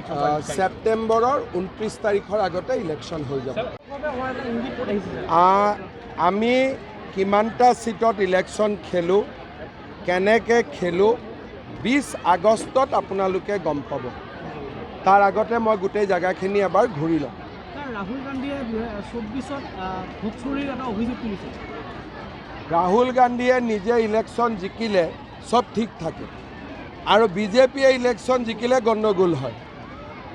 ছেপ্টেম্বৰৰ 29 তাৰিখৰ আগতে ইলেকশ্যন হৈ যাব। আমি কিমানটা সিটত ইলেকশ্যন খেলোঁ, কেনেকৈ খেলোঁ 20 আগষ্টত আপোনালোকে গম পাব। তাৰ আগতে মই গোটেই জেগাখিনি এবাৰ ঘূৰি ল'ম। ৰাহুল গান্ধীয়ে 24ত ভোট চুৰিৰ এটা অভিযোগ তুলিছে। ৰাহুল গান্ধীয়ে নিজে ইলেকশ্যন জিকিলে চব ঠিক থাকে আৰু বিজেপিয়ে ইলেকশ্যন জিকিলে গণ্ডগোল হয়।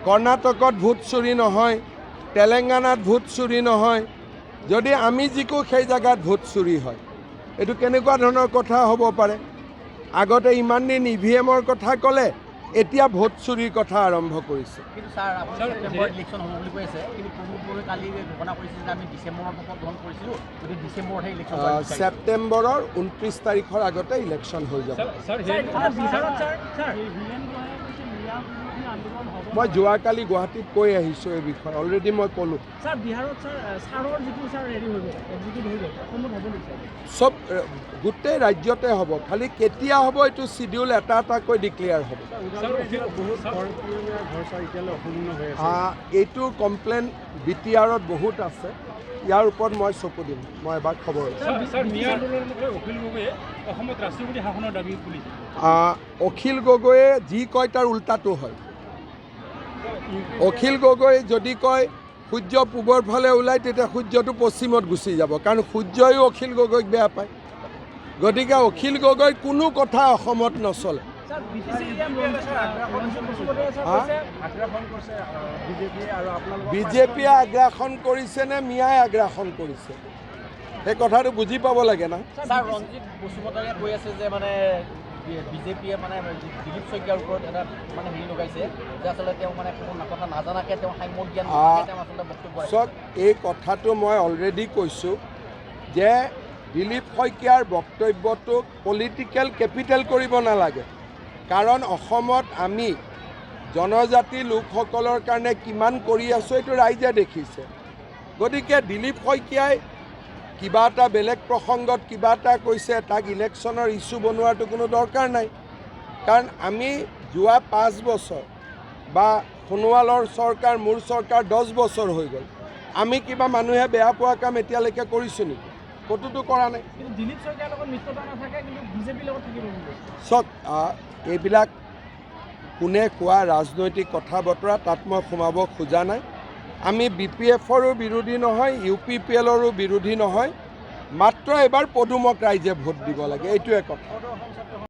কৰ্ণাটকত ভোট চুৰি নহয়, তেলেংগানাত ভোট চুৰি নহয়, যদি আমি জিকো সেই জেগাত ভোট চুৰি হয়। এইটো কেনেকুৱা ধৰণৰ কথা হ'ব পাৰে? আগতে ইমান দিন EVM-ৰ কথা ক'লে, এতিয়া ভোট চুৰিৰ কথা আৰম্ভ কৰিছে। কিন্তু ছাৰ আপুনি ছেপ্টেম্বৰত ইলেকশ্যন হ'ব বুলি কৈ আছে, কিন্তু প্ৰমোদে কালি ঘোষণা কৰিছে যে আমি ডিচেম্বৰত শপত গ্ৰহণ কৰিছিলোঁ, গতিকে ডিচেম্বৰতহে ইলেকশ্যন ছেপ্টেম্বৰৰ 29 তাৰিখৰ আগতে ইলেকশ্যন হৈ যাব। মই যোৱাকালি গুৱাহাটীত কৈ আহিছোঁ এই বিষয়ে, অলৰেডি মই ক'লোঁ। ছাৰ বিহাৰত ছাৰৰ যিটো ছাৰ হেৰি হৈ গ'ল, এক্সিকিউট হৈ গ'ল, অসমত হ'ব নেকি? চব গোটেই ৰাজ্যতে হ'ব, খালি কেতিয়া হ'ব এইটো চিডিউল এটা এটাকৈ ডিক্লেয়াৰ হ'ব। এইটোৰ কমপ্লেইন BTR-ত বহুত আছে, ইয়াৰ ওপৰত মই চকু দিম, মই এবাৰ খবৰ লৈছোঁ। অখিল গগৈয়ে যি কয় তাৰ উল্টাটো হয়। অখিল গগৈ যদি কয় সূৰ্য পূবৰ ফালে ওলায়, তেতিয়া সূৰ্যটো পশ্চিমত গুচি যাব, কাৰণ সূৰ্যইও অখিল গগৈক বেয়া পায়। গতিকে অখিল গগৈৰ কোনো কথা অসমত নচলে। বিজেপিয়ে আগ্ৰাসন কৰিছে নে মিয়াই আগ্ৰাসন কৰিছে, সেই কথাটো বুজি পাব লাগে না। ছাৰ ৰঞ্জিত বসুমতাৰীয়ে কৈ আছে যে মানে বিজেপিয়ে মানে দিলীপ শইকীয়াৰ ওপৰত এটা মানে হেৰি লগাইছে যে আচলতে তেওঁ মানে কোনো কথা নাজানাকৈ তেওঁ সাম্য জ্ঞান তেওঁ আচলতে বক্তব্য। চক এই কথাটো মই অলৰেডি কৈছোঁ যে দিলীপ শইকীয়াৰ বক্তব্যটোক পলিটিকেল কেপিটেল কৰিব নালাগে, কাৰণ অসমত আমি জনজাতি লোকসকলৰ কাৰণে কিমান কৰি আছোঁ এইটো ৰাইজে দেখিছে। গতিকে দিলীপ শইকীয়াই কিবা এটা বেলেগ প্ৰসংগত কিবা এটা কৈছে, তাক ইলেকশ্যনৰ ইছ্যু বনোৱাটো কোনো দৰকাৰ নাই। কাৰণ আমি যোৱা 5 বছৰ বা সোণোৱালৰ চৰকাৰ, মোৰ চৰকাৰ 10 বছৰ হৈ গ'ল, আমি কিবা মানুহে বেয়া পোৱা কাম এতিয়ালৈকে কৰিছোঁ নেকি? ক'তোতো কৰা নাই। চক এইবিলাক কোনে কোৱা ৰাজনৈতিক কথা বতৰা, তাত মই সোমাব খোজা নাই। আমি BPF-ৰো বিৰোধী নহয়, UPPL-ৰো বিৰোধী নহয়, মাত্ৰ এবাৰ পদুমক ৰাইজে ভোট দিব লাগে, এইটোৱে কথা।